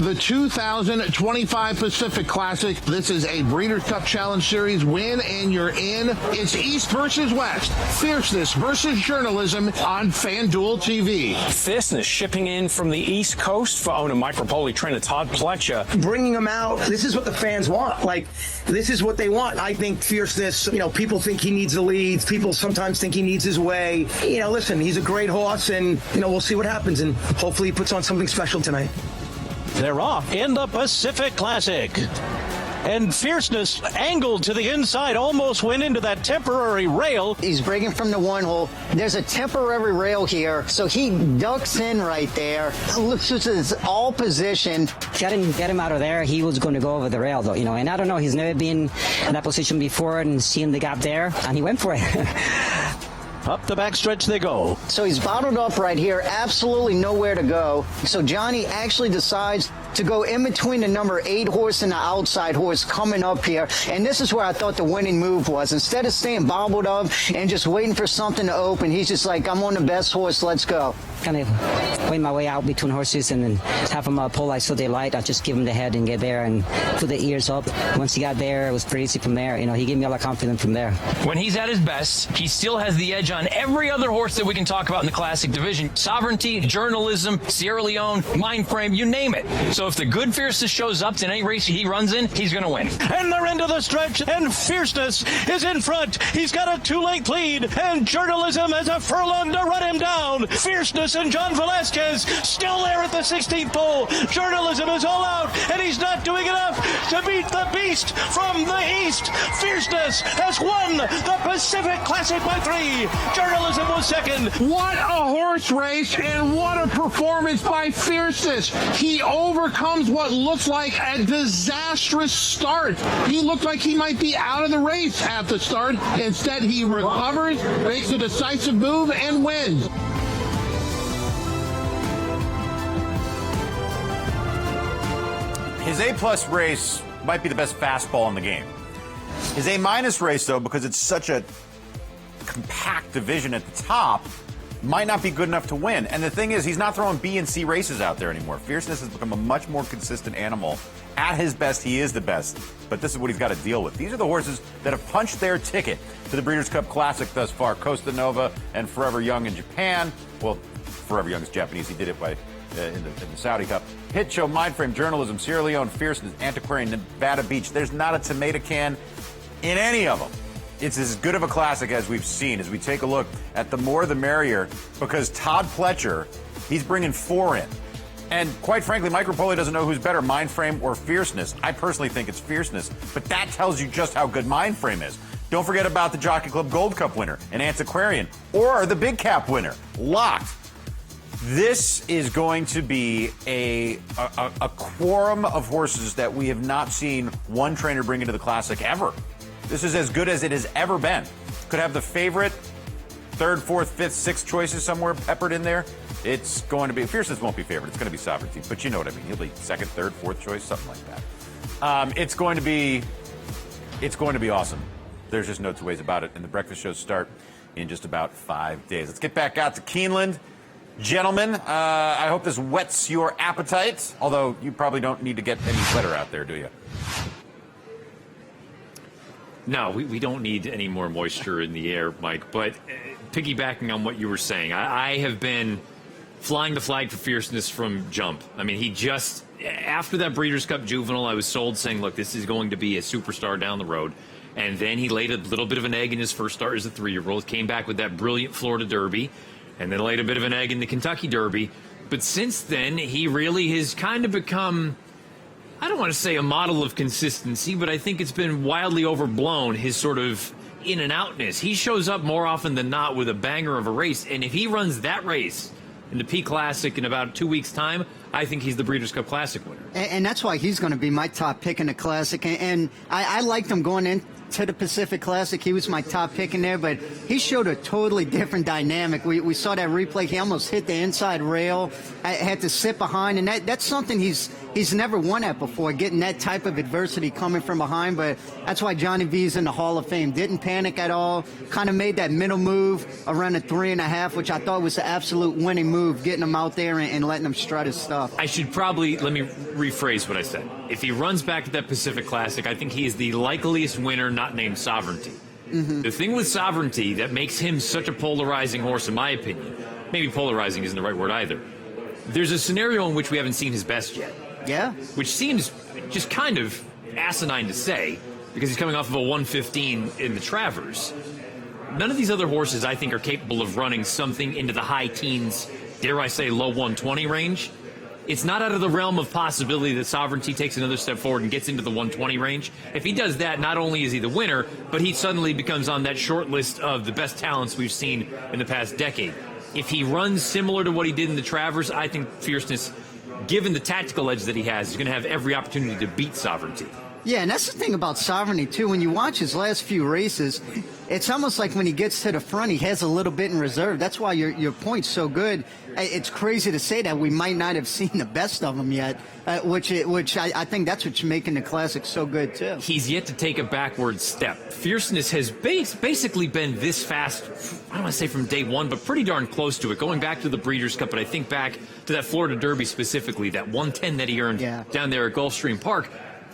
the 2025 Pacific Classic. This is a Breeders' Cup Challenge Series win, and you're in. It's East versus West. Fierceness versus journalism on FanDuel TV. Fierceness shipping in from the East Coast for owner Mike Rapoli, trainer Todd Pletcher. Bringing them out, this is what the fans want. Like, this is what they want. I think Fierceness, people think he needs the leads. People sometimes think he needs his way. Listen, he's a great horse, and, we'll see what happens, and hopefully he puts on something special tonight. They're off in the Pacific Classic. And Fierceness angled to the inside, almost went into that temporary rail. He's breaking from the one hole. There's a temporary rail here, so he ducks in right there. Loses all position. Get him out of there. He was going to go over the rail, though, and I don't know. He's never been in that position before and seen the gap there, and he went for it. Up the backstretch they go. So he's bottled up right here, absolutely nowhere to go. So Johnny actually decides to go in between the number 8 horse and the outside horse coming up here. And this is where I thought the winning move was. Instead of staying bobbled up and just waiting for something to open, he's just like, I'm on the best horse, let's go. Kind of wait my way out between horses and then have them pull like so they light. I just give him the head and get there and put the ears up. Once he got there, it was pretty easy from there. He gave me a lot of confidence from there. When he's at his best, he still has the edge on every other horse that we can talk about in the Classic division. Sovereignty, journalism, Sierra Leone, mind frame, you name it. So if the good Fierceness shows up in any race he runs in, he's going to win. And they're into the stretch, and Fierceness is in front. He's got a 2-length lead, and Journalism has a furlong to run him down. Fierceness and John Velasquez still there at the 16th pole. Journalism is all out, and he's not doing enough to beat the beast from the east. Fierceness has won the Pacific Classic by 3. Journalism was second. What a horse race, and what a performance by Fierceness. He overcomes what looks like a disastrous start. He looked like he might be out of the race at the start. Instead, he recovers, makes a decisive move, and wins. His A-plus race might be the best fastball in the game. His A- race, though, because it's such a compact division at the top, might not be good enough to win. And the thing is, he's not throwing B and C races out there anymore. Fierceness has become a much more consistent animal. At his best, he is the best. But this is what he's got to deal with. These are the horses that have punched their ticket to the Breeders' Cup Classic thus far. Costa Nova and Forever Young in Japan. Well, Forever Young is Japanese. He did it in the Saudi Cup. Hit Show, Mindframe, Journalism, Sierra Leone, Fierceness, Antiquarian, Nevada Beach. There's not a tomato can in any of them. It's as good of a classic as we've seen. As we take a look at the more the merrier, because Todd Pletcher, he's bringing 4 in. And quite frankly, Mike Rapoli doesn't know who's better, Mindframe or Fierceness. I personally think it's Fierceness, but that tells you just how good Mindframe is. Don't forget about the Jockey Club Gold Cup winner, an Antiquarian, or the Big Cap winner, Locked. This is going to be a quorum of horses that we have not seen one trainer bring into the Classic ever. This is as good as it has ever been. Could have the favorite, 3rd, 4th, 5th, 6th choices somewhere peppered in there. It's going to be, Fierceness won't be favored. It's going to be Sovereignty, but you know what I mean. He'll be 2nd, 3rd, 4th choice, something like that. It's going to be awesome. There's just no two ways about it. And the breakfast shows start in just about 5 days. Let's get back out to Keeneland. Gentlemen, I hope this whets your appetite, although you probably don't need to get any wetter out there, do you? No, we don't need any more moisture in the air, Mike. But piggybacking on what you were saying, I have been flying the flag for Fierceness from jump. I mean, he just, after that Breeders' Cup Juvenile, I was sold saying, look, this is going to be a superstar down the road. And then he laid a little bit of an egg in his first start as a 3-year-old, came back with that brilliant Florida Derby, and then laid a bit of an egg in the Kentucky Derby. But since then, he really has kind of become, I don't want to say a model of consistency, but I think it's been wildly overblown, his sort of in and outness. He shows up more often than not with a banger of a race, and if he runs that race in the P Classic in about 2 weeks' time, I think he's the Breeders' Cup Classic winner. And that's why he's going to be my top pick in the Classic. And I liked him going into the Pacific Classic. He was my top pick in there, but he showed a totally different dynamic. We saw that replay. He almost hit the inside rail. I had to sit behind, and that's something he's he's never won that before, getting that type of adversity coming from behind. But that's why Johnny V's in the Hall of Fame. Didn't panic at all. Kind of made that middle move around the 3.5, which I thought was the absolute winning move, getting him out there and letting him strut his stuff. I should probably, let me rephrase what I said. If he runs back to that Pacific Classic, I think he is the likeliest winner not named Sovereignty. The thing with Sovereignty that makes him such a polarizing horse, in my opinion, maybe polarizing isn't the right word either, there's a scenario in which we haven't seen his best yet. Yeah. Which seems just kind of asinine to say, because he's coming off of a 115 in the Travers. None of these other horses, I think, are capable of running something into the high teens, dare I say, low 120 range. It's not out of the realm of possibility that Sovereignty takes another step forward and gets into the 120 range. If he does that, not only is he the winner, but he suddenly becomes on that short list of the best talents we've seen in the past decade. If he runs similar to what he did in the Travers, I think Fierceness, given the tactical edge that he has, is going to have every opportunity to beat Sovereignty. Yeah, and that's the thing about Sovereignty, too. When you watch his last few races, it's almost like when he gets to the front, he has a little bit in reserve. That's why your point's so good. It's crazy to say that we might not have seen the best of him yet, which I think that's what's making the Classic so good, too. He's yet to take a backward step. Fierceness has basically been this fast, I don't want to say from day one, but pretty darn close to it. Going back to the Breeders' Cup, but I think back to that Florida Derby specifically, that 110 that he earned down there at Gulfstream Park.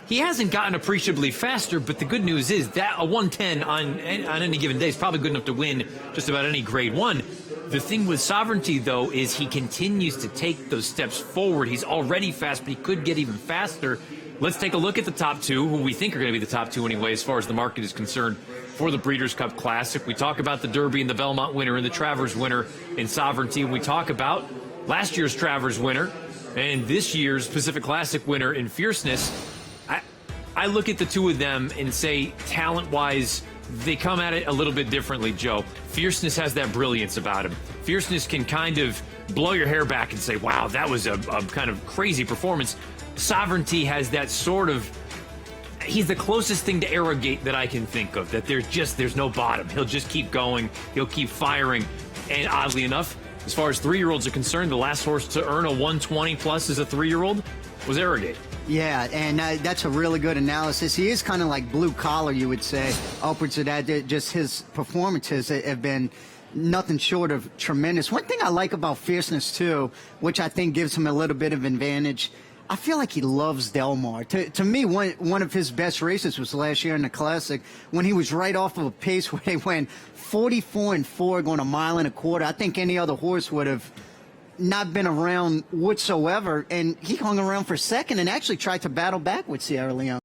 He hasn't gotten appreciably faster, but the good news is that a 110 on any given day is probably good enough to win just about any Grade 1. The thing with Sovereignty, though, is he continues to take those steps forward. He's already fast, but he could get even faster. Let's take a look at the top two, who we think are going to be the top two anyway, as far as the market is concerned for the Breeders' Cup Classic. We talk about the Derby and the Belmont winner and the Travers winner in Sovereignty. We talk about last year's Travers winner and this year's Pacific Classic winner in Fierceness. I look at the two of them and say, talent-wise, they come at it a little bit differently, Joe. Fierceness has that brilliance about him. Fierceness can kind of blow your hair back and say, wow, that was a kind of crazy performance. Sovereignty has that sort of, he's the closest thing to arrogate that I can think of, that there's no bottom. He'll just keep going. He'll keep firing. And oddly enough, as far as 3-year-olds are concerned, the last horse to earn a 120 plus as a 3-year-old was Arrogate. Yeah, and that's a really good analysis. He is kind of like blue collar, you would say, upwards of that. Just his performances have been nothing short of tremendous. One thing I like about Fierceness, too, which I think gives him a little bit of advantage, I feel like he loves Del Mar. To me, one of his best races was last year in the Classic when he was right off of a pace where they went 44-4 going 1.25 miles. I think any other horse would have not been around whatsoever, and he hung around for second and actually tried to battle back with Sierra Leone.